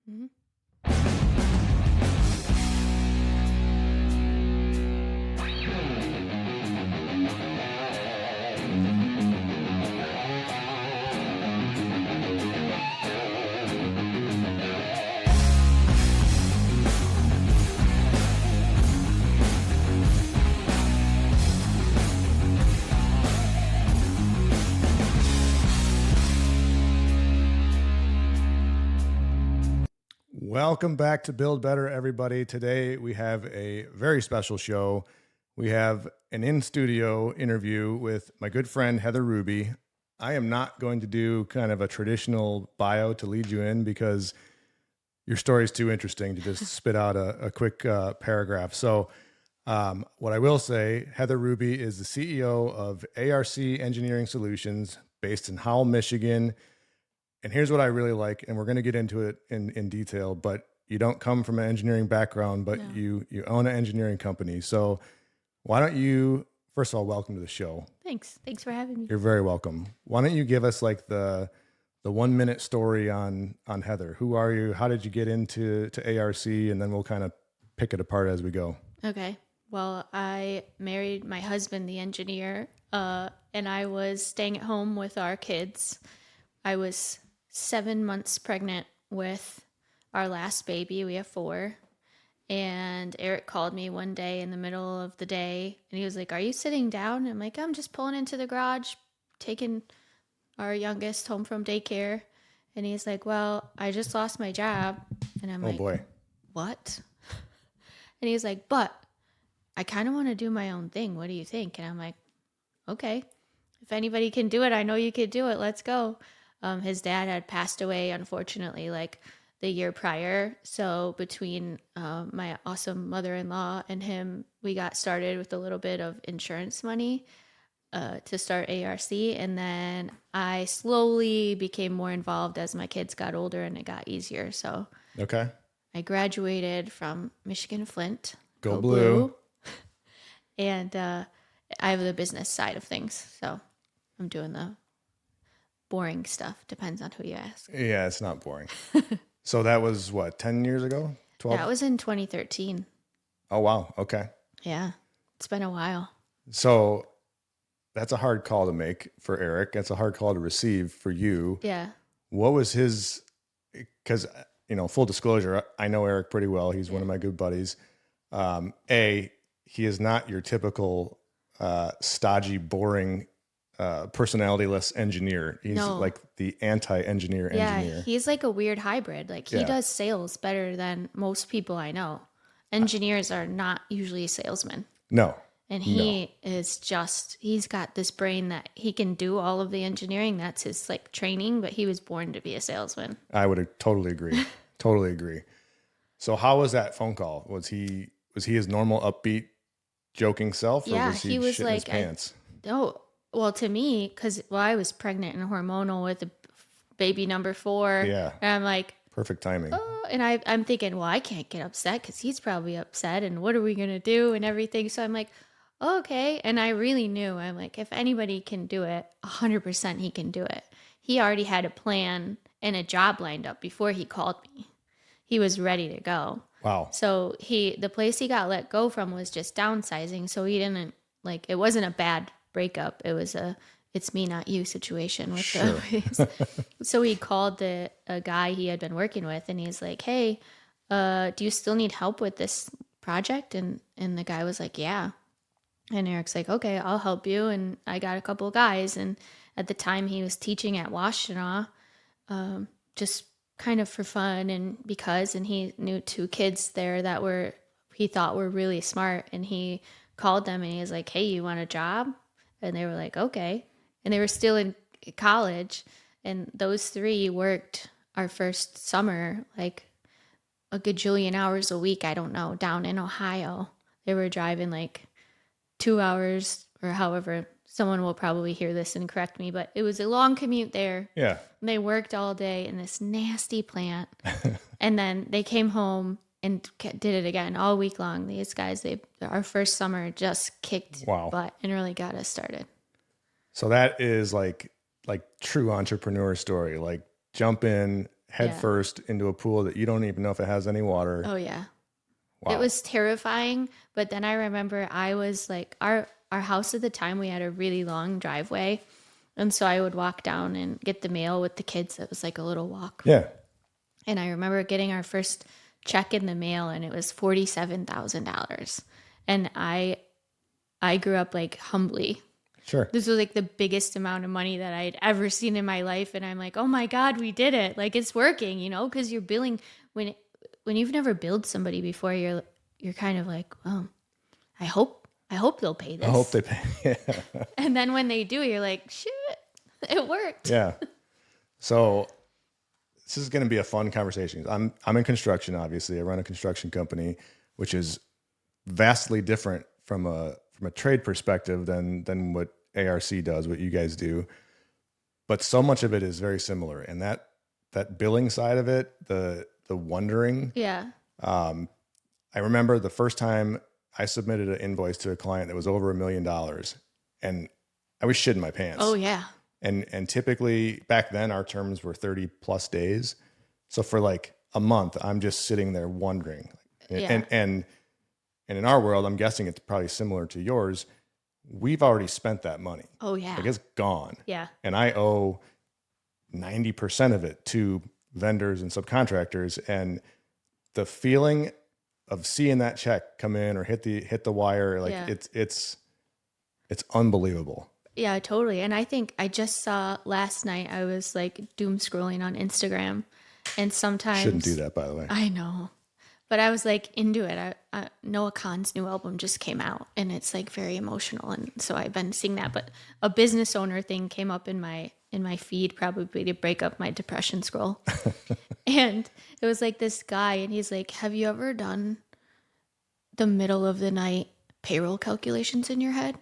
Mhm. Welcome back to Build Better, everybody. Today we have a very special show. We have an in-studio interview with my good friend, Heather Ruby. I am not going to do kind of a traditional bio to lead you in because your story is too interesting to just spit out a quick paragraph. So what I will say, Heather Ruby is the CEO of ARC Engineering Solutions based in Howell, Michigan. And here's what I really like, and we're going to get into it in detail, but you don't come from an engineering background, but No. you own an engineering company. So why don't you, first of all, welcome to the show. Thanks for having me. You're very welcome. Why don't you give us like the 1 minute story on Heather? Who are you? How did you get into ARC? And then we'll kind of pick it apart as we go. Okay. Well, I married my husband, the engineer, and I was staying at home with our kids. I was 7 months pregnant with our last baby. We have 4. And Eric called me one day in the middle of the day and he was like, "Are you sitting down?" I'm like, "I'm just pulling into the garage, taking our youngest home from daycare." And he's like, "Well, I just lost my job." And I'm Oh like, boy. "What?" And he's like, "But I kind of want to do my own thing. What do you think?" And I'm like, "Okay. If anybody can do it, I know you could do it. Let's go." His dad had passed away, unfortunately, like the year prior. So between my awesome mother-in-law and him, we got started with a little bit of insurance money to start ARC. And then I slowly became more involved as my kids got older and it got easier. So Okay. I graduated from Michigan Flint. Go blue. And I have the business side of things. So I'm doing the boring stuff. Depends on who you ask. Yeah, it's not boring. So that was what, 10 years ago? 12? That was in 2013. Oh, wow. Okay. Yeah. It's been a while. So that's a hard call to make for Eric. That's a hard call to receive for you. Yeah. What was his, because, full disclosure, I know Eric pretty well. He's one of my good buddies. He is not your typical stodgy, boring, personality-less engineer. He's No. like the anti-engineer engineer. Yeah. He's like a weird hybrid. Like he does sales better than most people I know. Engineers are not usually salesmen. No. And he is just, he's got this brain that he can do all of the engineering. That's his like training, but he was born to be a salesman. I would totally agree. Totally agree. So how was that phone call? Was he his normal upbeat, joking self, or Yeah, was he was shitting like, his pants? well, to me, because I was pregnant and hormonal with a baby number 4. Yeah. And I'm like, Perfect timing. oh, and I'm thinking, well, I can't get upset because he's probably upset. And what are we going to do and everything? So I'm like, oh, okay. And I really knew, I'm like, if anybody can do it, 100% he can do it. He already had a plan and a job lined up before he called me. He was ready to go. Wow. So the place he got let go from was just downsizing. So he didn't it wasn't a bad breakup. It was a it's me not you situation with the So he called a guy he had been working with and he's like, "Hey, do you still need help with this project?" And the guy was like, "Yeah." And Eric's like, "Okay, I'll help you." And I got a couple of guys, and at the time he was teaching at Washtenaw, just kind of for fun and he knew 2 kids there that he thought were really smart, and he called them and he was like, "Hey, you want a job?" And they were like, "Okay." And they were still in college, and those 3 worked our first summer like a gajillion hours a week, I don't know, down in Ohio. They were driving like 2 hours or however. Someone will probably hear this and correct me, but it was a long commute there. Yeah. And they worked all day in this nasty plant. And then they came home and did it again all week long. These guys, our first summer just kicked butt and really got us started. So that is like true entrepreneur story. Like jump in head Yeah. first into a pool that you don't even know if it has any water. Oh yeah. Wow. It was terrifying, but then I remember I was like our house at the time, we had a really long driveway. And so I would walk down and get the mail with the kids. It was like a little walk. Yeah. And I remember getting our first check in the mail and it was $47,000. And I grew up like humbly. Sure. This was like the biggest amount of money that I'd ever seen in my life. And I'm like, oh my God, we did it. Like it's working, you know, because you're billing when you've never billed somebody before, you're kind of like, oh, I hope they'll pay this. I hope they pay. Yeah. And then when they do, you're like, shit, it worked. Yeah. So this is going to be a fun conversation. I'm in construction, obviously. I run a construction company, which is vastly different from a trade perspective than what ARC does, what you guys do. But so much of it is very similar. And that billing side of it, the wondering. Yeah. I remember the first time I submitted an invoice to a client that was over $1 million, and I was shitting my pants. Oh yeah. And typically back then our terms were 30 plus days. So for like a month, I'm just sitting there wondering. Yeah. And in our world, I'm guessing it's probably similar to yours. We've already spent that money. Oh yeah. Like it's gone. Yeah. And I owe 90% of it to vendors and subcontractors. And the feeling of seeing that check come in or hit the wire, like Yeah. it's unbelievable. Yeah, totally. And I think I just saw last night, I was like doom scrolling on Instagram and sometimes Shouldn't do that, by the way. I know, but I was like into it. Noah Kahan's new album just came out and it's like very emotional. And so I've been seeing that, but a business owner thing came up in my feed probably to break up my depression scroll. And it was like this guy and he's like, have you ever done the middle of the night payroll calculations in your head?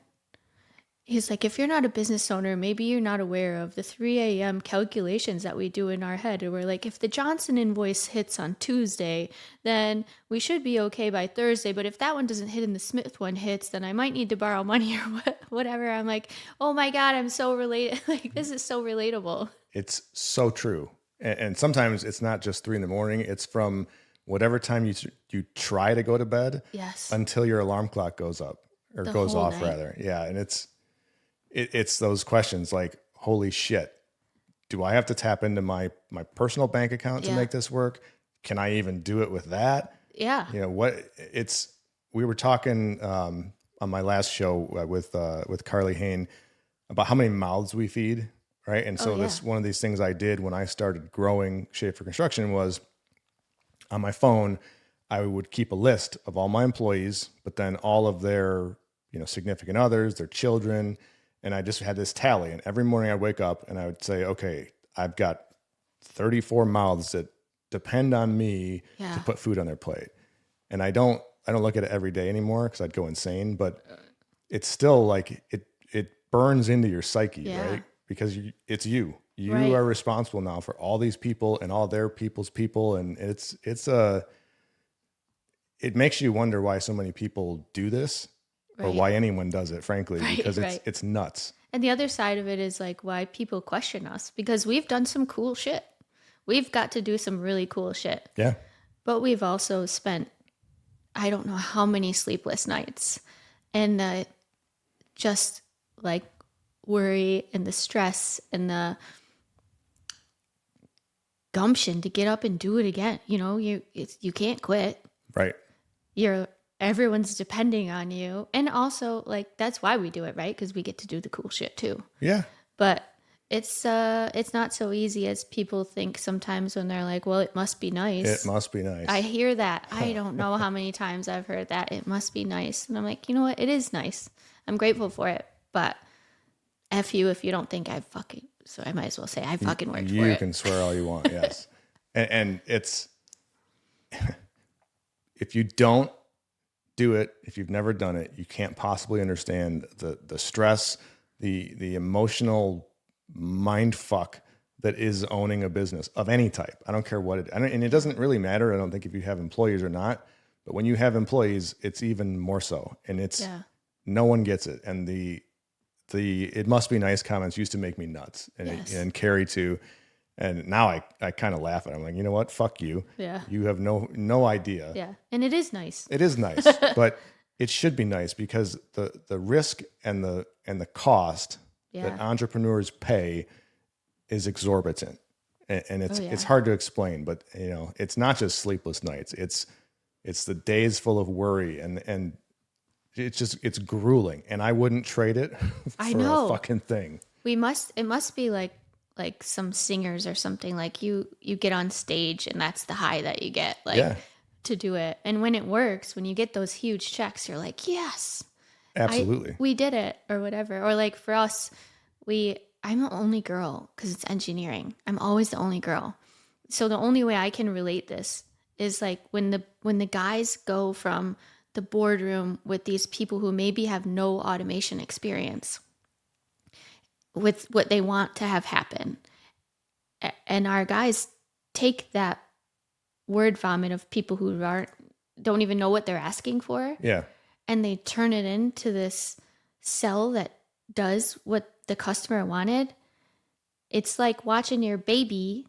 He's like, if you're not a business owner, maybe you're not aware of the 3 a.m. calculations that we do in our head. And we're like, if the Johnson invoice hits on Tuesday, then we should be okay by Thursday. But if that one doesn't hit and the Smith one hits, then I might need to borrow money or whatever. I'm like, oh my God, I'm so related. Like, this is so relatable. It's so true. And sometimes it's not just 3 a.m. It's from whatever time you try to go to bed Yes. until your alarm clock goes up or The goes whole off night. rather. Yeah. And it's those questions like, holy shit, do I have to tap into my personal bank account to Yeah. make this work? Can I even do it with that? Yeah. You know, we were talking on my last show with Carly Hain about how many mouths we feed. Right. And so yeah. one of these things I did when I started growing Shape for Construction was on my phone, I would keep a list of all my employees, but then all of their, significant others, their children. And I just had this tally. And every morning I'd wake up and I would say, okay, I've got 34 mouths that depend on me to put food on their plate. And I don't look at it every day anymore because I'd go insane, but it's still like it burns into your psyche, right? Because it's you. You Right. are responsible now for all these people and all their people's people. And it makes you wonder why so many people do this or Right. why anyone does it, frankly, Right, because right. it's nuts. And the other side of it is like why people question us because we've done some cool shit. We've got to do some really cool shit. Yeah. But we've also spent, I don't know how many sleepless nights and just like worry and the stress and the gumption to get up and do it again. You can't quit. Right. Everyone's depending on you. And also like, that's why we do it, right? Because we get to do the cool shit too. Yeah. But it's not so easy as people think sometimes when they're like, well, it must be nice. It must be nice. I hear that. I don't know how many times I've heard that. It must be nice. And I'm like, you know what? It is nice. I'm grateful for it. But F you if you don't think so I might as well say I fucking worked for it. You can swear all you want, yes. and it's, if you don't do it, if you've never done it, you can't possibly understand the stress, the emotional mind fuck that is owning a business of any type. I don't care what and it doesn't really matter. I don't think if you have employees or not, but when you have employees, it's even more so. And no one gets it. And the it must be nice comments used to make me nuts and, Yes. and carry to, And now I kind of laugh at it. I'm like, you know what? Fuck you. Yeah. You have no idea. Yeah. And it is nice. It is nice, but it should be nice because the risk and the cost that entrepreneurs pay is exorbitant. And it's hard to explain, but it's not just sleepless nights. It's the days full of worry and it's grueling, and I wouldn't trade it for a fucking thing. It must be like some singers or something, like you get on stage and that's the high that you get, like to do it. And when it works, when you get those huge checks, you're like, yes, absolutely, we did it, or whatever. Or like for us, I'm the only girl because it's engineering. I'm always the only girl. So the only way I can relate this is like when the guys go from the boardroom with these people who maybe have no automation experience with what they want to have happen. And our guys take that word vomit of people who don't even know what they're asking for. Yeah. And they turn it into this cell that does what the customer wanted. It's like watching your baby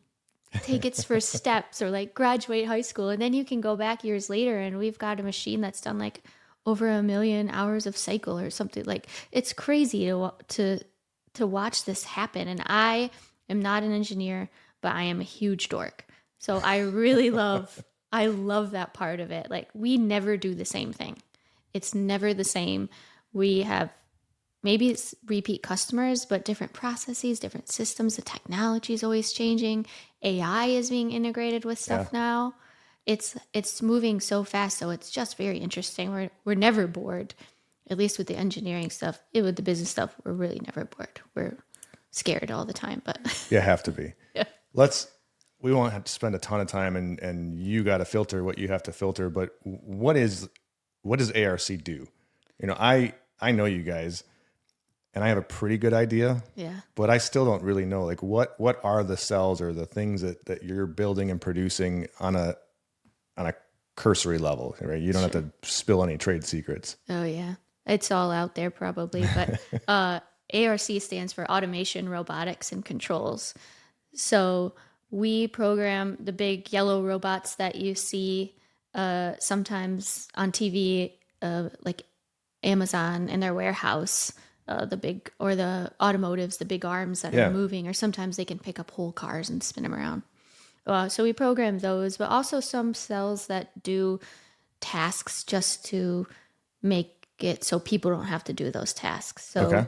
take its first steps or like graduate high school. And then you can go back years later and we've got a machine that's done like over 1 million hours of cycle or something. Like it's crazy to watch this happen. And I am not an engineer, but I am a huge dork. So I really love that part of it. Like we never do the same thing. It's never the same. We have maybe it's repeat customers, but different processes, different systems. The technology is always changing. AI is being integrated with stuff now. It's moving so fast, so it's just very interesting. We're never bored, at least with the engineering stuff. With the business stuff, we're really never bored. We're scared all the time, but you have to be. Yeah. We won't have to spend a ton of time, and you got to filter what you have to filter. But what does ARC do? I know you guys, and I have a pretty good idea. Yeah. But I still don't really know. Like, what are the cells or the things that you're building and producing on a cursory level, right? You don't have to spill any trade secrets. Oh yeah, it's all out there probably. But ARC stands for Automation, Robotics, and Controls. So we program the big yellow robots that you see sometimes on TV, like Amazon in their warehouse, the automotives, the big arms that are moving, or sometimes they can pick up whole cars and spin them around. So we program those, but also some cells that do tasks just to make it so people don't have to do those tasks. So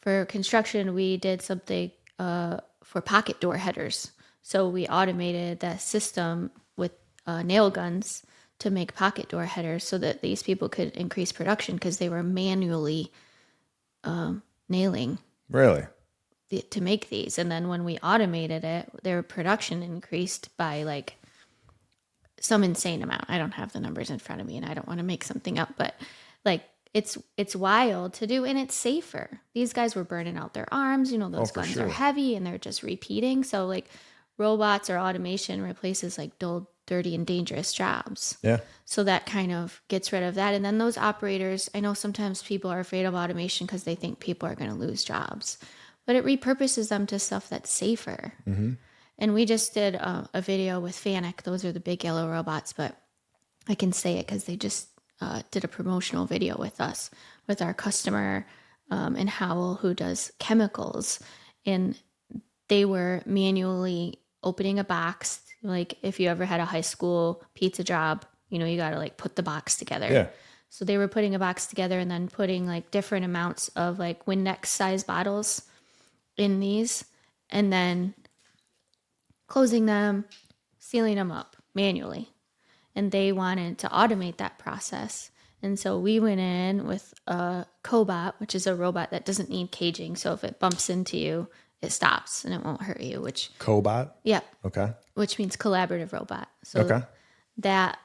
for construction, we did something for pocket door headers. So we automated that system with nail guns to make pocket door headers so that these people could increase production because they were manually nailing. Really? To make these. And then when we automated it, their production increased by like some insane amount. I don't have the numbers in front of me and I don't want to make something up, but like it's wild to do, and it's safer. These guys were burning out their arms, those guns are heavy and they're just repeating. So like robots or automation replaces like dull, dirty, and dangerous jobs. Yeah. So that kind of gets rid of that. And then those operators, I know sometimes people are afraid of automation because they think people are going to lose jobs, but it repurposes them to stuff that's safer. Mm-hmm. And we just did a video with Fanuc. Those are the big yellow robots, but I can say it because they just did a promotional video with us, with our customer in Howell, who does chemicals. And they were manually opening a box. Like if you ever had a high school pizza job, you got to like put the box together. Yeah. So they were putting a box together and then putting like different amounts of like Windex size bottles in these, and then closing them, sealing them up manually. And they wanted to automate that process. And so we went in with a cobot, which is a robot that doesn't need caging. So if it bumps into you, it stops and it won't hurt you, which... Cobot? Yeah. Okay. Which means collaborative robot. So that,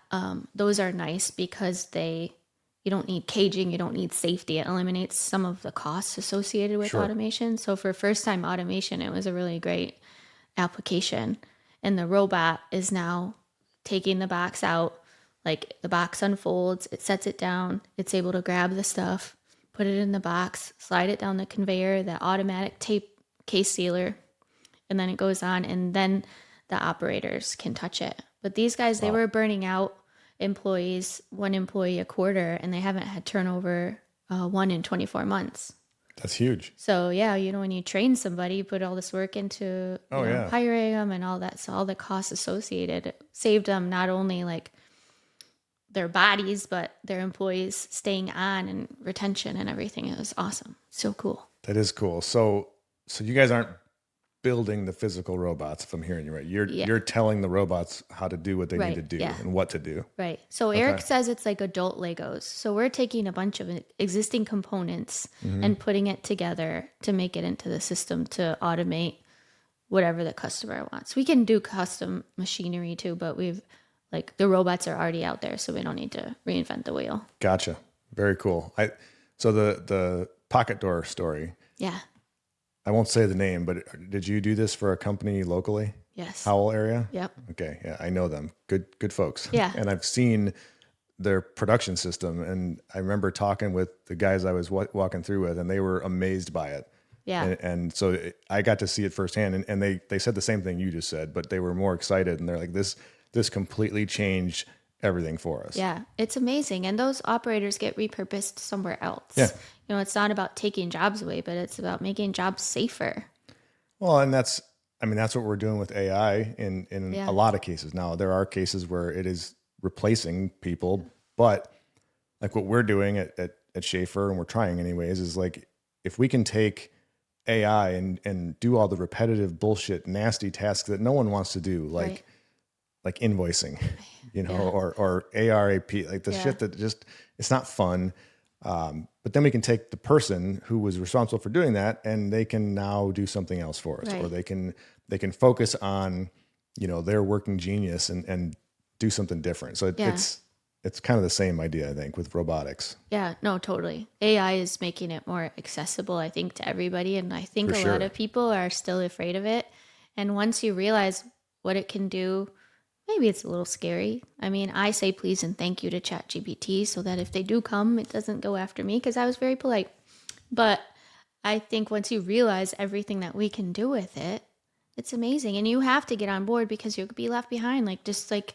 those are nice because you don't need caging, you don't need safety. It eliminates some of the costs associated with automation. So for first-time automation, it was a really great application. And the robot is now taking the box out, like the box unfolds, it sets it down, it's able to grab the stuff, put it in the box, slide it down the conveyor, that automatic tape case sealer and then it goes on, and then the operators can touch it. But these guys, they were burning out employees, one employee a quarter, and they haven't had turnover one in 24 months. That's huge. So yeah, when you train somebody, you put all this work into hiring them and all that. So all the costs associated, it saved them not only like their bodies, but their employees staying on and retention and everything. It was awesome. So cool. That is cool. So you guys aren't building the physical robots, if I'm hearing you right. You're telling the robots how to do what they need to do and what to do. Right. So Eric says it's like adult Legos. So we're taking a bunch of existing components and putting it together to make it into the system to automate whatever the customer wants. We can do custom machinery too, but the robots are already out there, so we don't need to reinvent the wheel. Gotcha. Very cool. So the pocket door story. Yeah. I won't say the name, but did you do this for a company locally? Yes. Howell area? Yep. Okay. Yeah, I know them. Good folks. Yeah. And I've seen their production system, and I remember talking with the guys I was walking through with, and they were amazed by it. Yeah. And so I got to see it firsthand, and they said the same thing you just said, but they were more excited, and they're like, this completely changed everything for us. Yeah, it's amazing. And those operators get repurposed somewhere else. Yeah. It's not about taking jobs away, but it's about making jobs safer. Well, and that's what we're doing with AI in a lot of cases. Now, there are cases where it is replacing people, but like what we're doing at Schaefer, and we're trying anyways, is like, if we can take AI and do all the repetitive bullshit, nasty tasks that no one wants to do, like invoicing, or ARAP, like the shit that just, it's not fun. But then we can take the person who was responsible for doing that, and they can now do something else for us, or they can focus on, their working genius and do something different. So it's kind of the same idea, I think, with robotics. Yeah, no, totally. AI is making it more accessible, I think, to everybody. And I think a lot of people are still afraid of it. And once you realize what it can do, maybe it's a little scary. I mean, I say please and thank you to ChatGPT so that if they do come, it doesn't go after me, because I was very polite. But I think once you realize everything that we can do with it, it's amazing. And you have to get on board, because you'll be left behind. Like, just like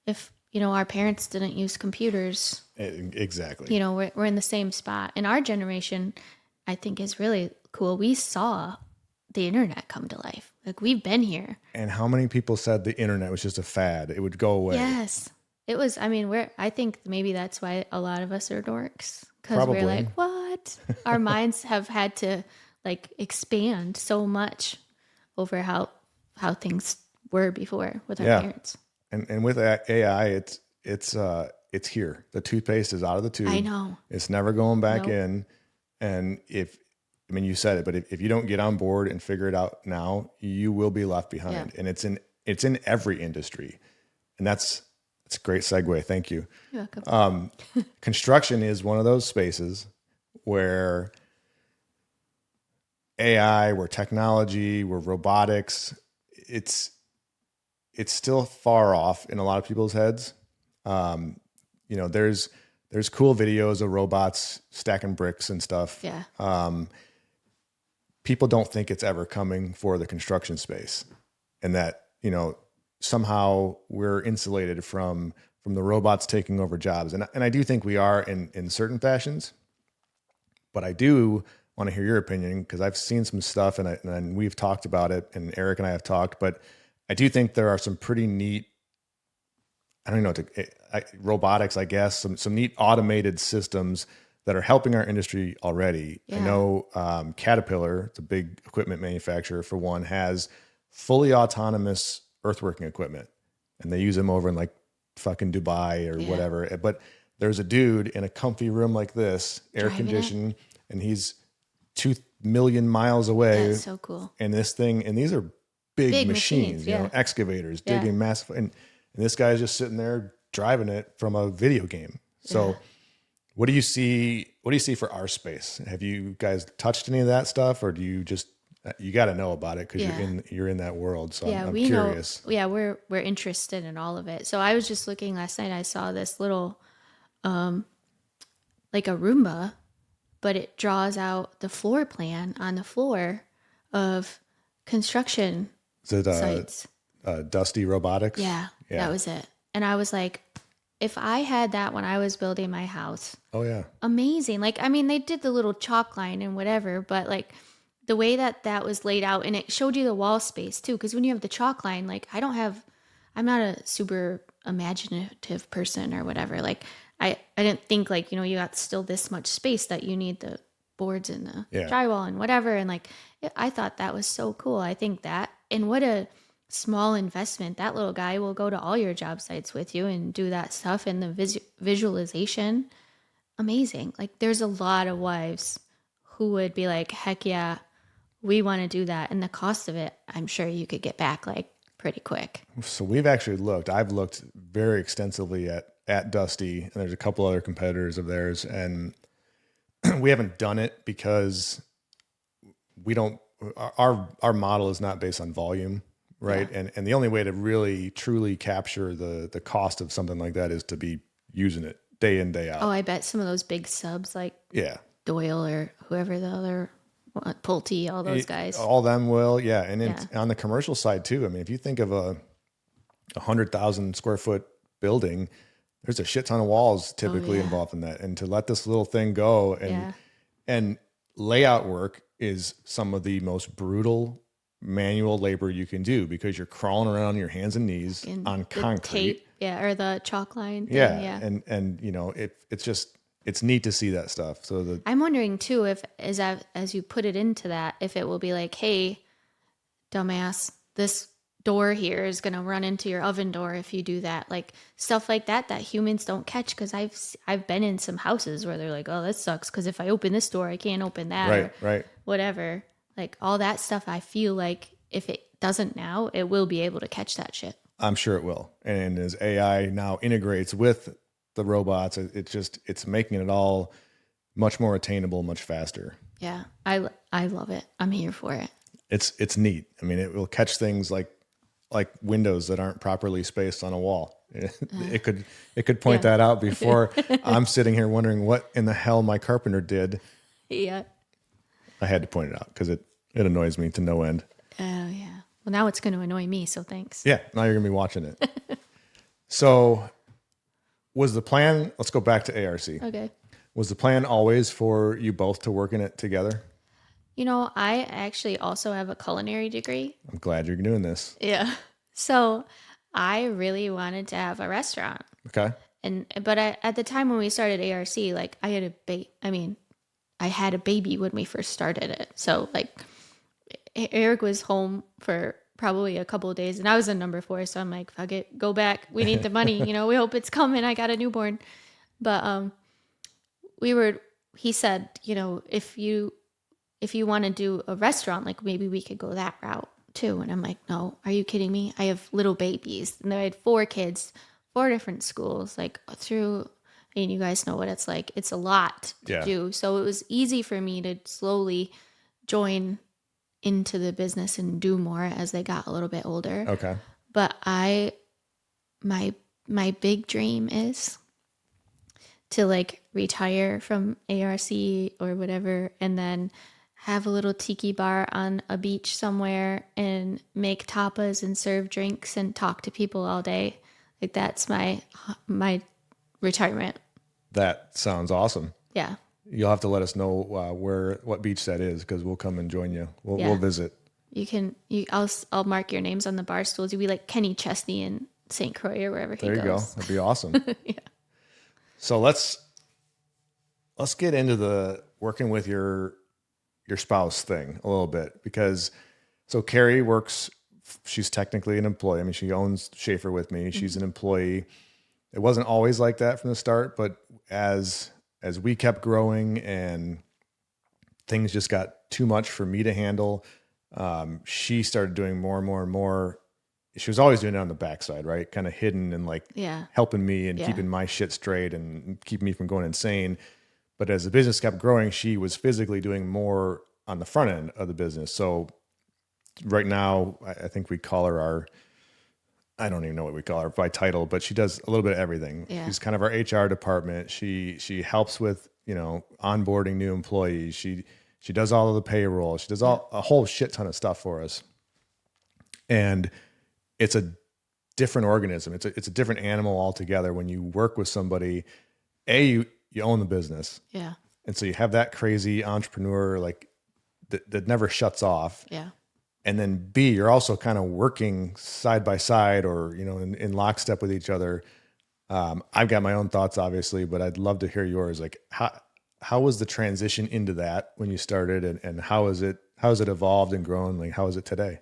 if, our parents didn't use computers. Exactly. We're in the same spot. And our generation, I think, is really cool. We saw the internet come to life. Like, we've been here. And how many people said the internet was just a fad? It would go away. Yes. It was, I think maybe that's why a lot of us are dorks. Because Probably. we're like, what? Our minds have had to expand so much over how things were before with our parents. And with AI, it's here. The toothpaste is out of the tube. I know. It's never going back in. And you said it, but if you don't get on board and figure it out now, you will be left behind. Yeah. And it's in every industry. And that's a great segue. Thank you. You're welcome. Construction is one of those spaces where AI, where technology, where robotics, it's still far off in a lot of people's heads. There's cool videos of robots stacking bricks and stuff. Yeah. People don't think it's ever coming for the construction space, and that, somehow we're insulated from the robots taking over jobs. And I do think we are in certain fashions, but I do want to hear your opinion, because I've seen some stuff and we've talked about it, and Eric and I have talked, but I do think there are some pretty neat, robotics, I guess, some neat automated systems that are helping our industry already. Yeah. I know Caterpillar, the big equipment manufacturer, for one, has fully autonomous earthworking equipment, and they use them over in fucking Dubai or whatever. But there's a dude in a comfy room like this, air conditioned, and he's 2 million miles away. That's so cool. And these are big machines, excavators digging massive, and this guy's just sitting there driving it from a video game. So what do you see for our space? Have you guys touched any of that stuff, or do you just, you got to know about it because you're in that world. So I'm curious. We're interested in all of it. So I was just looking last night, I saw this little, like a Roomba, but it draws out the floor plan on the floor of construction Is it sites. Dusty Robotics? Yeah, Yeah. that was it. And I was like, if I had that when I was building my house, Oh yeah. amazing. Like, I mean, they did the little chalk line and whatever, but like the way that that was laid out, and it showed you the wall space too. Because when you have the chalk line, like I'm not a super imaginative person or whatever. Like, I didn't think like, you got still this much space that you need the boards and the Yeah. drywall and whatever. And like, I thought that was so cool. I think that, and what a small investment. That little guy will go to all your job sites with you and do that stuff, and the visualization, amazing. Like, there's a lot of wives who would be like, heck yeah, we want to do that. And the cost of it, I'm sure you could get back like pretty quick. So we've actually I've looked very extensively at Dusty, and there's a couple other competitors of theirs, and we haven't done it because we don't, our model is not based on volume, right? Yeah. And the only way to really truly capture the cost of something like that is to be using it day in, day out. Oh, I bet some of those big subs like Yeah. Doyle or whoever the other, Pulte, all those guys. All them will, yeah. And then Yeah. on the commercial side too, I mean, if you think of a 100,000 square foot building, there's a shit ton of walls typically yeah. involved in that. And to let this little thing go Yeah. and layout work is some of the most brutal manual labor you can do because you're crawling around on your hands and knees And on the concrete. tape, yeah, or the chalk line thing, Yeah. yeah. And it's just, it's neat to see that stuff. So I'm wondering too if as you put it into that, if it will be like, hey, dumbass, this door here is gonna run into your oven door if you do that, like stuff like that humans don't catch. Because I've been in some houses where they're like, oh, that sucks because if I open this door, I can't open that, right. whatever. Like all that stuff, I feel like if it doesn't now, it will be able to catch that shit. I'm sure it will. And as AI now integrates with the robots, it's making it all much more attainable, much faster. Yeah, I love it. I'm here for it. It's neat. I mean, it will catch things like windows that aren't properly spaced on a wall. It could point that out before I'm sitting here wondering what in the hell my carpenter did. Yeah. I had to point it out because it annoys me to no end. Oh yeah. Well, now it's going to annoy me, so thanks. Yeah, now you're gonna be watching it. So, was the plan? Let's go back to ARC. Okay. Was the plan always for you both to work in it together? I actually also have a culinary degree. I'm glad you're doing this. Yeah. So I really wanted to have a restaurant. Okay. But at the time when we started ARC, like I had a baby when we first started it. So like Eric was home for probably a couple of days and I was in number 4. So I'm like, fuck it, go back. We need the money. We hope it's coming. I got a newborn. But he said, if you want to do a restaurant, like maybe we could go that route too. And I'm like, no, are you kidding me? I have little babies. And I had 4 kids, 4 different schools, like and you guys know what it's like. It's a lot to do. So it was easy for me to slowly join into the business and do more as they got a little bit older. Okay. But my big dream is to like retire from ARC or whatever and then have a little tiki bar on a beach somewhere and make tapas and serve drinks and talk to people all day. Like that's my retirement. That sounds awesome. Yeah. You'll have to let us know what beach that is because we'll come and join you. We'll visit. I'll mark your names on the bar stools. You'll be like Kenny Chesney in St. Croix or wherever he goes. There you go. That'd be awesome. Yeah. So let's get into the working with your spouse thing a little bit because Carrie works, she's technically an employee. I mean, she owns Schaefer with me. She's an employee. It wasn't always like that from the start, but as we kept growing and things just got too much for me to handle, she started doing more and more and more. She was always doing it on the backside, right? Kind of hidden and like helping me and keeping my shit straight and keeping me from going insane. But as the business kept growing, she was physically doing more on the front end of the business. So right now, I think we call her I don't even know what we call her by title, but she does a little bit of everything. Yeah. She's kind of our HR department. She helps with, onboarding new employees. She does all of the payroll. She does a whole shit ton of stuff for us. And it's a different organism. It's a different animal altogether when you work with somebody. You own the business. Yeah. And so you have that crazy entrepreneur like that never shuts off. Yeah. And then B, you're also kind of working side by side or, in lockstep with each other. I've got my own thoughts, obviously, but I'd love to hear yours. Like how was the transition into that when you started and how has it evolved and grown? Like, how is it today?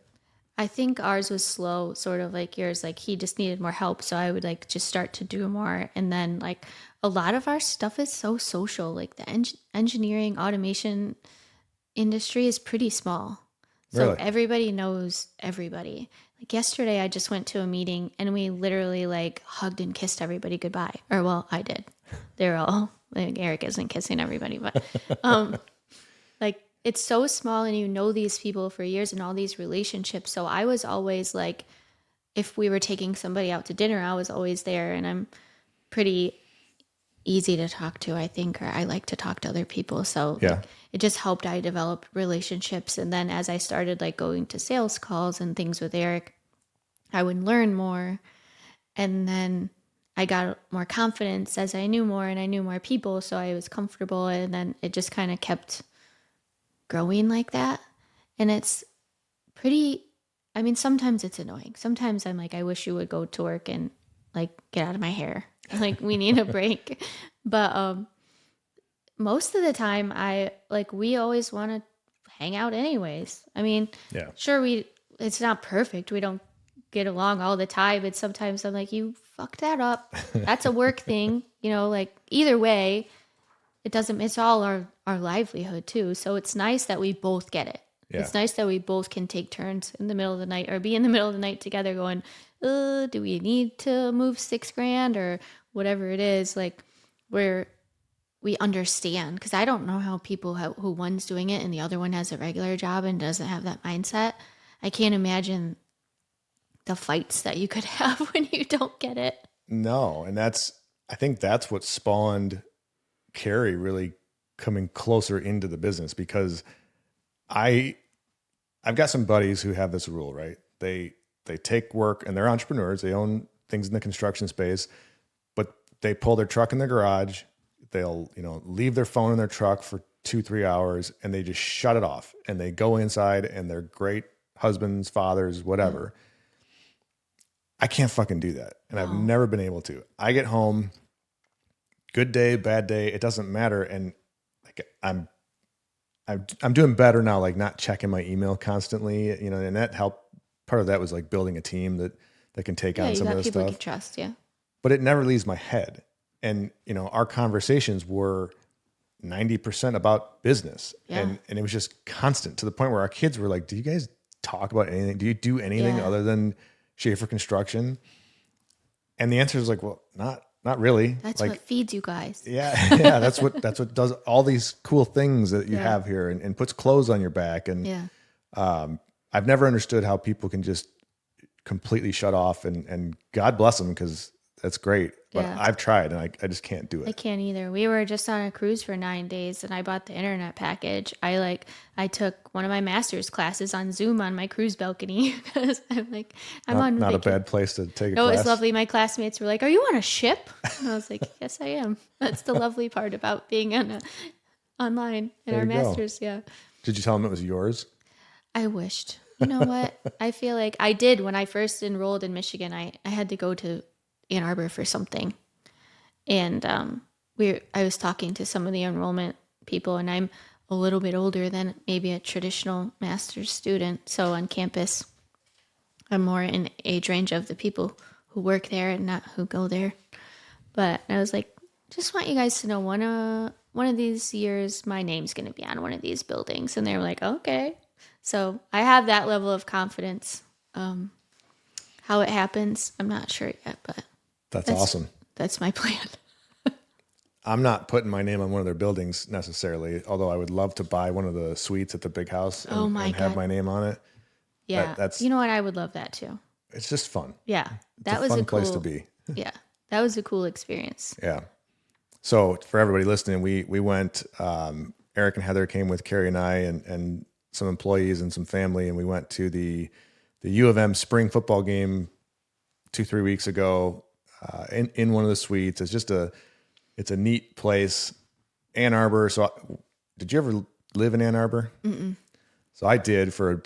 I think ours was slow, sort of like yours. Like he just needed more help. So I would like just start to do more. And then like a lot of our stuff is so social. Like the engineering automation industry is pretty small. So Really? everybody knows everybody. Like yesterday, I just went to a meeting and we literally like hugged and kissed everybody goodbye. Or well, I did. They're all like Eric isn't kissing everybody, but like it's so small and you know these people for years and all these relationships. So I was always like, if we were taking somebody out to dinner, I was always there, and I'm pretty easy to talk to, I think, or I like to talk to other people. So Yeah. like, it just helped I develop relationships. And then as I started like going to sales calls and things with Eric, I would learn more. And then I got more confidence as I knew more and I knew more people. So I was comfortable. And then it just kind of kept growing like that. And it's pretty, I mean, sometimes it's annoying. Sometimes I'm like, I wish you would go to work and like get out of my hair. Like we need a break. But most of the time we always want to hang out anyways. I mean, Yeah. sure, it's not perfect. We don't get along all the time, but sometimes I'm like, you fucked that up. That's a work thing, like either way, it's all our livelihood too. So it's nice that we both get it. Yeah. It's nice that we both can take turns in the middle of the night or be in the middle of the night together going, do we need to move $6,000 or whatever it is, like where we understand. Because I don't know how people who one's doing it and the other one has a regular job and doesn't have that mindset. I can't imagine the fights that you could have when you don't get it. No. And I think that's what spawned Carrie really coming closer into the business, because I've got some buddies who have this rule, right? They take work and they're entrepreneurs. They own things in the construction space, but they pull their truck in the garage. They'll, leave their phone in their truck for 2-3 hours and they just shut it off and they go inside and they're great husbands, fathers, whatever. I can't fucking do that. And I've never been able to. I get home, good day, bad day, it doesn't matter. And like I'm doing better now, like not checking my email constantly, and that helped. Part of that was like building a team that can take on some of this people stuff. you can trust, yeah. But it never leaves my head. And, our conversations were 90% about business. Yeah. And it was just constant to the point where our kids were like, do you guys talk about anything? Do you do anything other than Schaefer Construction? And the answer is like, well, not really. That's like, what feeds you guys. Yeah. Yeah. That's what does all these cool things that you have here and puts clothes on your back. And I've never understood how people can just completely shut off and God bless them, because that's great. But I've tried and I just can't do it. I can't either. We were just on a cruise for 9 days and I bought the internet package. I took one of my master's classes on Zoom on my cruise balcony because I'm on not a vacation. bad place to take a No, class. it was lovely. My classmates were like, "Are you on a ship?" And I was like, "Yes, I am." That's the lovely part about being online in our master's. Yeah. Did you tell them it was yours? I wished. You know what? I feel like I did when I first enrolled in Michigan. I had to go to Ann Arbor for something. And I was talking to some of the enrollment people, and I'm a little bit older than maybe a traditional master's student. So on campus, I'm more in age range of the people who work there and not who go there. But I was like, just want you guys to know one of these years, my name's going to be on one of these buildings. And they were like, okay. So I have that level of confidence. How it happens, I'm not sure yet, but that's awesome. That's my plan. I'm not putting my name on one of their buildings necessarily, although I would love to buy one of the suites at the big house and have my name on it. Yeah. You know what? I would love that too. It's just fun. Yeah. That was a fun place to be. Yeah. That was a cool experience. Yeah. So for everybody listening, we went, Eric and Heather came with Carrie and I and some employees and some family, and we went to the the U of M spring football game 2-3 weeks ago in one of the suites. It's a neat place. Ann Arbor. So did you ever live in Ann Arbor? Mm-mm. So I did for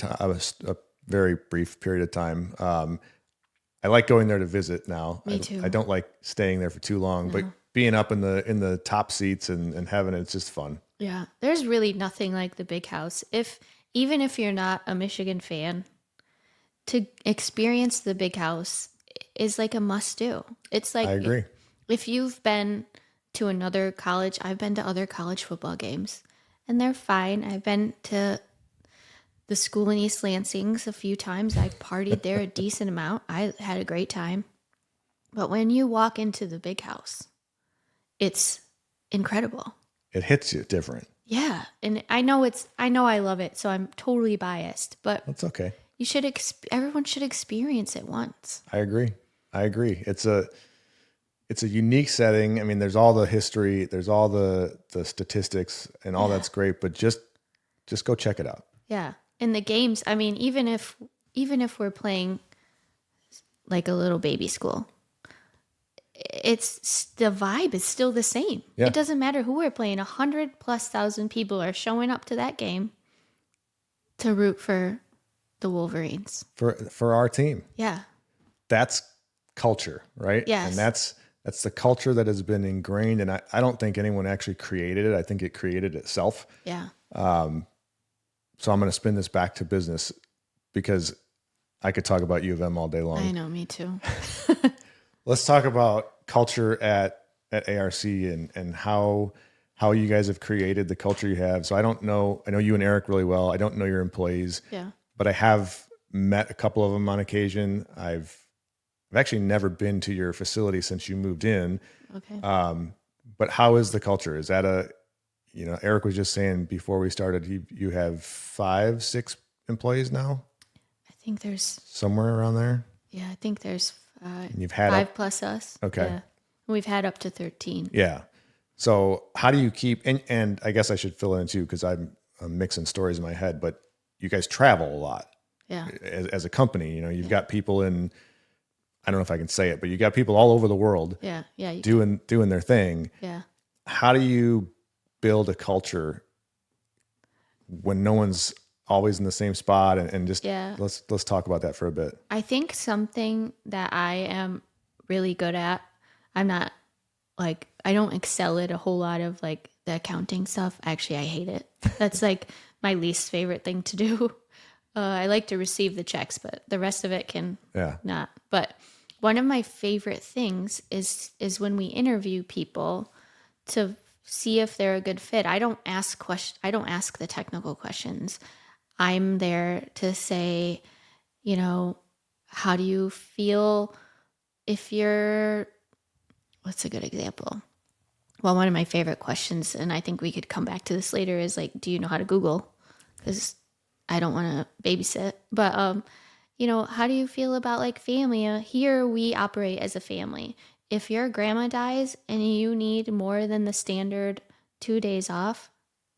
a very brief period of time. I like going there to visit now. Me too. I don't like staying there for too long, but being up in the top seats and having it's just fun. Yeah. There's really nothing like the big house. Even if you're not a Michigan fan, to experience the big house is like a must do. It's like I agree. if you've been to another college, I've been to other college football games and they're fine. I've been to the school in East Lansing's a few times. I've partied there a decent amount. I had a great time. But when you walk into the big house, it's incredible. It hits you different. Yeah. And I know I love it, so I'm totally biased, but That's okay. Everyone should experience it once. I agree. It's a unique setting. I mean, there's all the history, there's all the statistics and all that's great, but just go check it out. Yeah. And the games, I mean, even if we're playing like a little baby school, it's the vibe is still the same. Yeah. It doesn't matter who we're playing. 100,000+ people are showing up to that game to root for the Wolverines. For our team. Yeah. That's culture, right? Yes. And that's the culture that has been ingrained. And I don't think anyone actually created it. I think it created itself. Yeah. So I'm going to spin this back to business because I could talk about U of M all day long. I know, me too. Let's talk about culture at ARC and how you guys have created the culture you have. So I know you and Eric really well. I don't know your employees. Yeah. But I have met a couple of them on occasion. I've actually never been to your facility since you moved in. Okay. But how is the culture? Is that Eric was just saying before we started, you have 5-6 employees now? I think there's somewhere around there. Yeah, I think there's And you've had 5 plus us. Okay. Yeah. We've had up to 13. Yeah. So how do you keep, and I guess I should fill in too, because I'm mixing stories in my head, but you guys travel a lot. Yeah. As a company, you've got people in, I don't know if I can say it, but you got people all over the world. Yeah. Yeah. Doing their thing. Yeah. How do you build a culture when no one's always in the same spot and just let's talk about that for a bit. I think something that I am really good at, I'm not like, I don't excel at a whole lot of like the accounting stuff. Actually, I hate it. That's like my least favorite thing to do. I like to receive the checks, but the rest of it can not. But one of my favorite things is when we interview people to see if they're a good fit. I don't ask the technical questions. I'm there to say, how do you feel if what's a good example? Well, one of my favorite questions, and I think we could come back to this later, is like, do you know how to Google? Because I don't want to babysit. But, how do you feel about like family? Here we operate as a family. If your grandma dies and you need more than the standard 2 days off,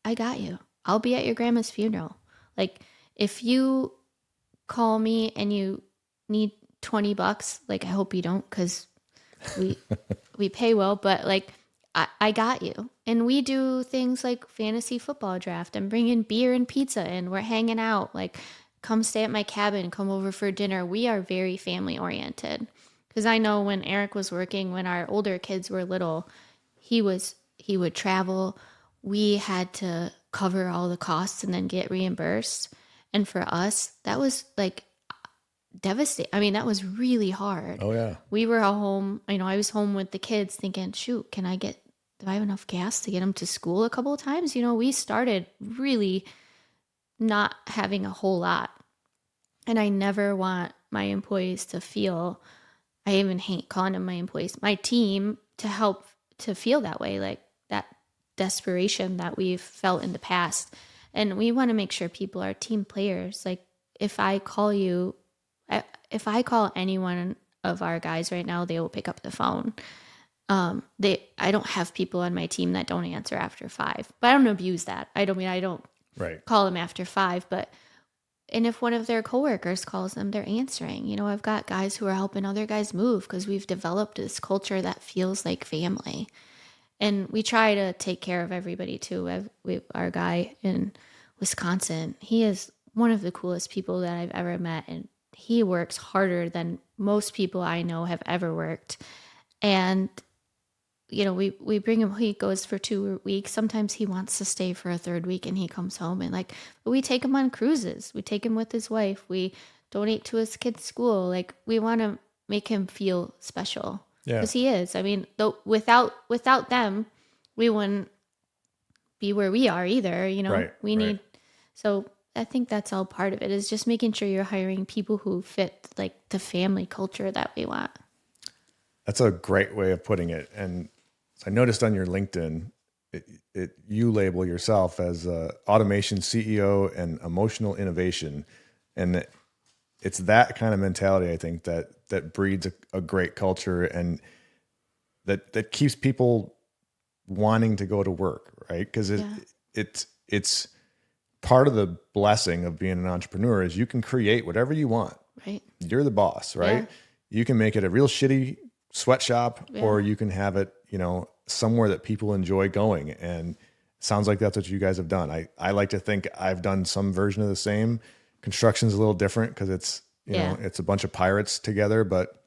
I got you. I'll be at your grandma's funeral. Like, if you call me and you need $20, like, I hope you don't, because we pay well, but like, I got you. And we do things like fantasy football draft. I'm bringing beer and pizza in. We're hanging out. Like, come stay at my cabin, come over for dinner. We are very family oriented. Because I know when Eric was working, when our older kids were little, he would travel. We had to cover all the costs and then get reimbursed. And for us, that was like devastating. I mean, that was really hard. Oh yeah. We were at home, I was home with the kids thinking, shoot, do I have enough gas to get them to school a couple of times? We started really not having a whole lot. And I never want my employees to feel, I even hate calling them my employees, my team, to feel that way, like that desperation that we've felt in the past. And we want to make sure people are team players. Like, if I call any one of our guys right now, they will pick up the phone. I don't have people on my team that don't answer after 5, but I don't abuse that. I don't right. call them after 5, but and if one of their coworkers calls them, they're answering. You know, I've got guys who are helping other guys move because we've developed this culture that feels like family. And we try to take care of everybody too. Our guy in Wisconsin, he is one of the coolest people that I've ever met. And he works harder than most people I know have ever worked. And you know, we bring him, he goes for 2 weeks. Sometimes he wants to stay for a third week and he comes home, and like, we take him on cruises. We take him with his wife. We donate to his kid's school. Like, we want to make him feel special Yeah. because he is. I mean, though without them, we wouldn't be where we are either. You know, Right. we need, so I think that's all part of it, is just making sure you're hiring people who fit like the family culture that we want. That's a great way of putting it. And I noticed on your LinkedIn, you label yourself as automation CEO and emotional innovation. And it's that kind of mentality, I think, that breeds a great culture, and that keeps people wanting to go to work, right? Because it's part of the blessing of being an entrepreneur is you can create whatever you want. Right. You're the boss, right? Yeah. You can make it a real shitty sweatshop, Yeah. or you can have it, you know, somewhere that people enjoy going. And it sounds like that's what you guys have done. I like to think I've done some version of the same. Construction's a little different because it's, you know, it's a bunch of pirates together, but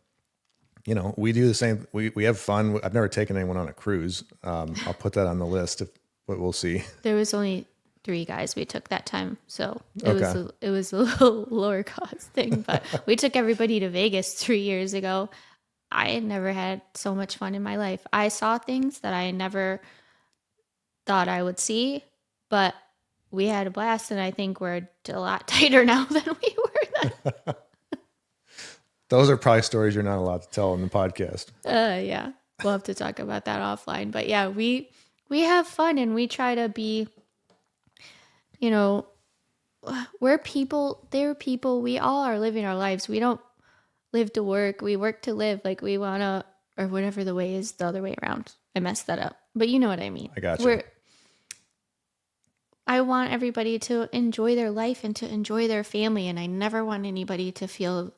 you know, we do the same. We have fun. I've never taken anyone on a cruise. I'll put that on the list, but we'll see. There was only 3 guys we took that time, so it was a little lower cost thing. But we took everybody to Vegas 3 years ago. I had never had so much fun in my life. I saw things that I never thought I would see, but we had a blast, and I think we're a lot tighter now than we were then. Those are probably stories you're not allowed to tell on the podcast. Yeah, we'll have to talk about that offline. But yeah, we have fun, and we try to be, you know, we're people, they're people. We all are living our lives. We don't live to work. We work to live. Like, we want to, or whatever the way is, the other way around. I messed that up, but you know what I mean. I got you. I want everybody to enjoy their life and to enjoy their family. And I never want anybody to feel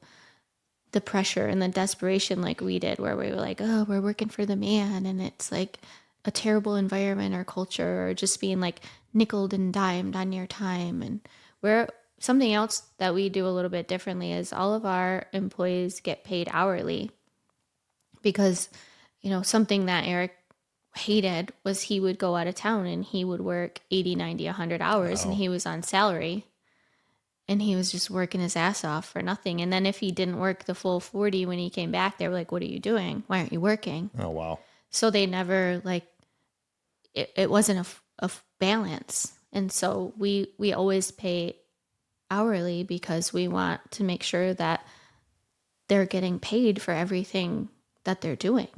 the pressure and the desperation like we did, where we were like, oh, we're working for the man, and it's like a terrible environment or culture, or just being like nickeled and dimed on your time. And we're something else that we do a little bit differently is all of our employees get paid hourly, because, you know, something that Eric hated was he would go out of town and he would work 80, 90, 100 hours, and he was on salary. And he was just working his ass off for nothing. And then if he didn't work the full 40 when he came back, they were like, what are you doing? Why aren't you working? Oh, wow. So they never, like, it wasn't a balance. And so we always pay hourly because we want to make sure that they're getting paid for everything that they're doing.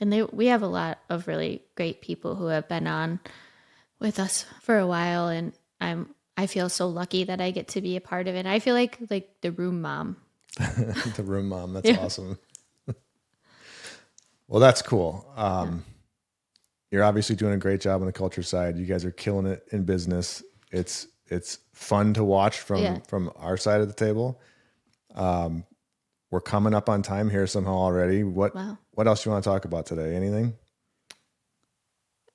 And we have a lot of really great people who have been on with us for a while. And I feel so lucky that I get to be a part of it. I feel like the room mom. The room mom. That's awesome. Well, that's cool. You're obviously doing a great job on the culture side. You guys are killing it in business. It's fun to watch from our side of the table. We're coming up on time here somehow already. What else do you want to talk about today? Anything?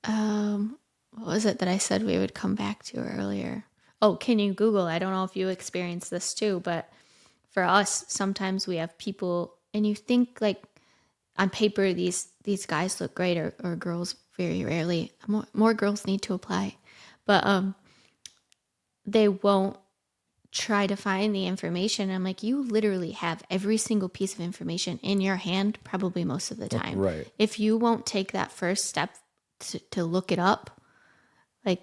What was it that I said we would come back to earlier? Oh, can you Google? I don't know if you experience this too, but for us, sometimes we have people, and you think like on paper, these guys look great, or girls very rarely. More girls need to apply, but they won't try to find the information. I'm like, you literally have every single piece of information in your hand, probably most of the time. Right. If you won't take that first step to look it up, like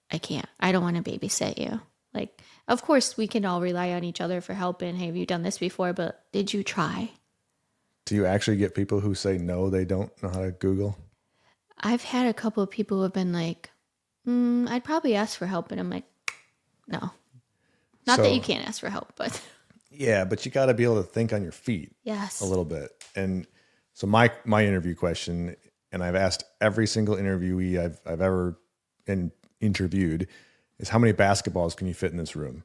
I can't. I don't want to babysit you. Like, of course, we can all rely on each other for help. And hey, have you done this before? But did you try? Do you actually get people who say no, they don't know how to Google? I've had a couple of people who have been like, I'd probably ask for help. And I'm like, no. Not that you can't ask for help, but. Yeah, but you got to be able to think on your feet. Yes. A little bit. And so my interview question, and I've asked every single interviewee I've ever interviewed, is how many basketballs can you fit in this room?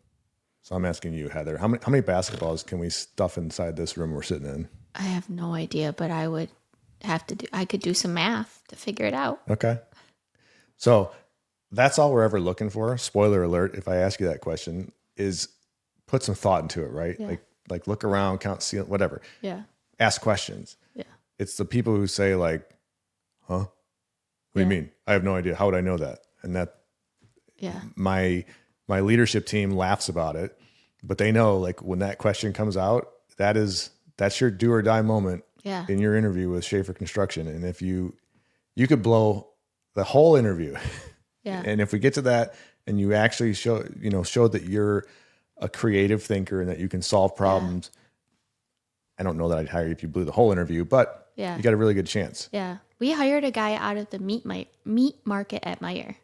So I'm asking you, Heather, how many basketballs can we stuff inside this room we're sitting in? I have no idea, but I could do some math to figure it out. Okay. So that's all we're ever looking for. Spoiler alert, if I ask you that question, is put some thought into it, right? Yeah. Like look around, count ceiling, whatever. Yeah. Ask questions. Yeah. It's the people who say like, huh? What do you mean? I have no idea. How would I know that? And that my leadership team laughs about it, but they know like when that question comes out, that's your do or die moment in your interview with Schaefer Construction. And if you could blow the whole interview. Yeah. And if we get to that and you actually show that you're a creative thinker and that you can solve problems, I don't know that I'd hire you if you blew the whole interview, but you got a really good chance. Yeah. We hired a guy out of the meat market at Meyer.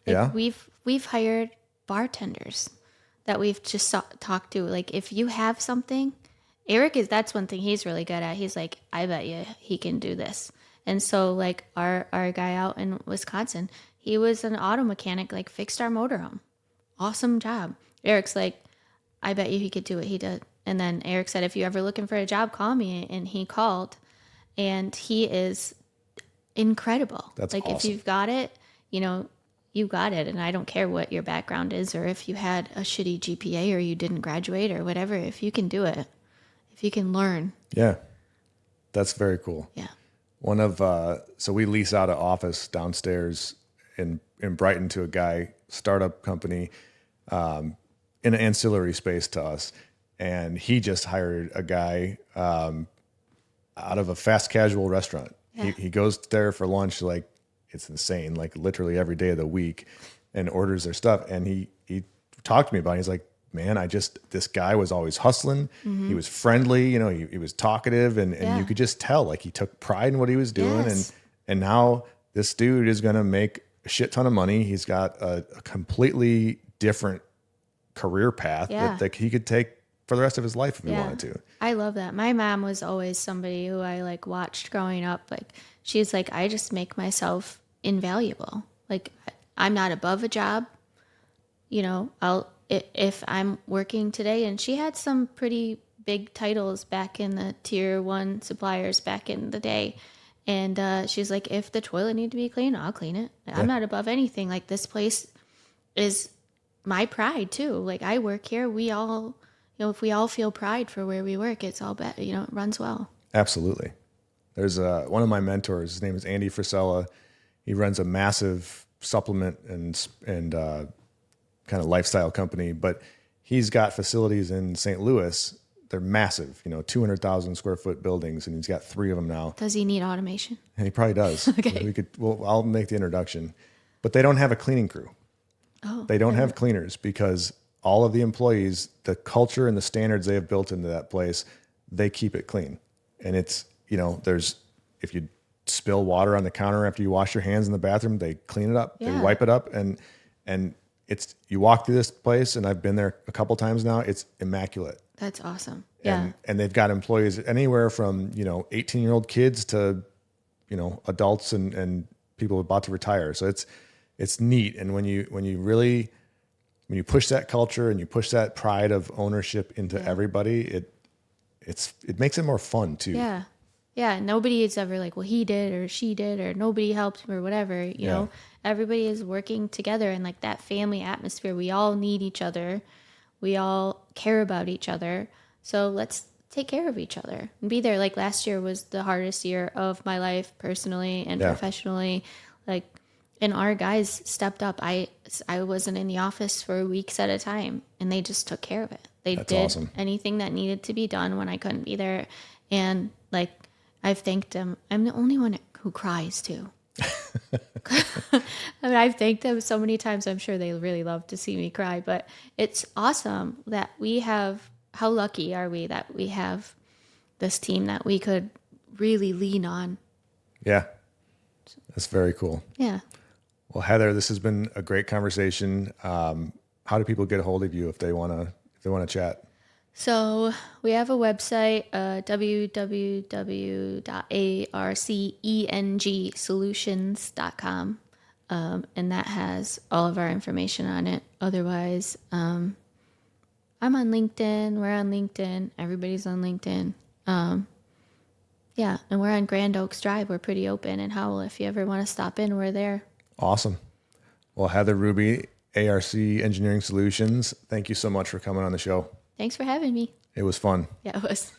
We've hired bartenders that we've just talked to. Like if you have something, that's one thing he's really good at. He's like, I bet you he can do this. And so like our guy out in Wisconsin, he was an auto mechanic, like fixed our motorhome. Awesome job. Eric's like, I bet you he could do what he did. And then Eric said, if you're ever looking for a job, call me. And he called, and he is incredible. That's like awesome. If you've got it, you got it. And I don't care what your background is, or if you had a shitty GPA or you didn't graduate or whatever, if you can do it, if you can learn. Yeah. That's very cool. Yeah. So we lease out an office downstairs in Brighton to a guy, startup company, in an ancillary space to us. And he just hired a guy, out of a fast casual restaurant. Yeah. He goes there for lunch, like it's insane, like literally every day of the week, and orders their stuff. And he talked to me about it. He's like, man, this guy was always hustling. Mm-hmm. He was friendly, he was talkative, and you could just tell like he took pride in what he was doing. Yes. And now this dude is going to make a shit ton of money. He's got a completely different career path that he could take for the rest of his life if he wanted to. I love that. My mom was always somebody who I like watched growing up. Like she's like, I just make myself invaluable. Like I'm not above a job. If I'm working today, and she had some pretty big titles back in the tier 1 suppliers back in the day. And she's like, if the toilet need to be cleaned, I'll clean it. I'm not above anything. Like this place is my pride too. Like I work here. We all, if we all feel pride for where we work, it's all better, it runs well. Absolutely. There's one of my mentors, his name is Andy Frisella. He runs a massive supplement and kind of lifestyle company, but he's got facilities in St. Louis. They're massive, 200,000 square foot buildings, and he's got 3 of them now. Does he need automation? And he probably does. Okay. I'll make the introduction, but they don't have a cleaning crew. Oh, they don't have cleaners because all of the employees, the culture and the standards they have built into that place, they keep it clean. And it's, if you spill water on the counter after you wash your hands in the bathroom, they clean it up, they wipe it up. And you walk through this place, and I've been there a couple times now. It's immaculate. That's awesome. And they've got employees anywhere from, 18-year-old kids to, adults and people about to retire. So it's neat. And when you push that culture and you push that pride of ownership into everybody, it makes it more fun too. Yeah. Yeah. Nobody is ever like, well, he did or she did or nobody helped or whatever, you know, everybody is working together, and like that family atmosphere, we all need each other. We all care about each other. So let's take care of each other and be there. Like last year was the hardest year of my life personally and professionally. Like, and our guys stepped up. I wasn't in the office for weeks at a time, and they just took care of it. They did anything that needed to be done when I couldn't be there. And like, I've thanked them. I'm the only one who cries too. I mean, I've thanked them so many times. I'm sure they really love to see me cry, but it's awesome that we have, how lucky are we that we have this team that we could really lean on. Yeah. That's very cool. Yeah. Well, Heather, this has been a great conversation. How do people get a hold of you if they want to chat? So we have a website, www.arcengSolutions.com. and that has all of our information on it. Otherwise, I'm on LinkedIn. We're on LinkedIn. Everybody's on LinkedIn. Yeah, and we're on Grand Oaks Drive. We're pretty open in Howell. If you ever want to stop in, we're there. Awesome. Well, Heather Ruby, ARC Engineering Solutions, thank you so much for coming on the show. Thanks for having me. It was fun. Yeah, it was.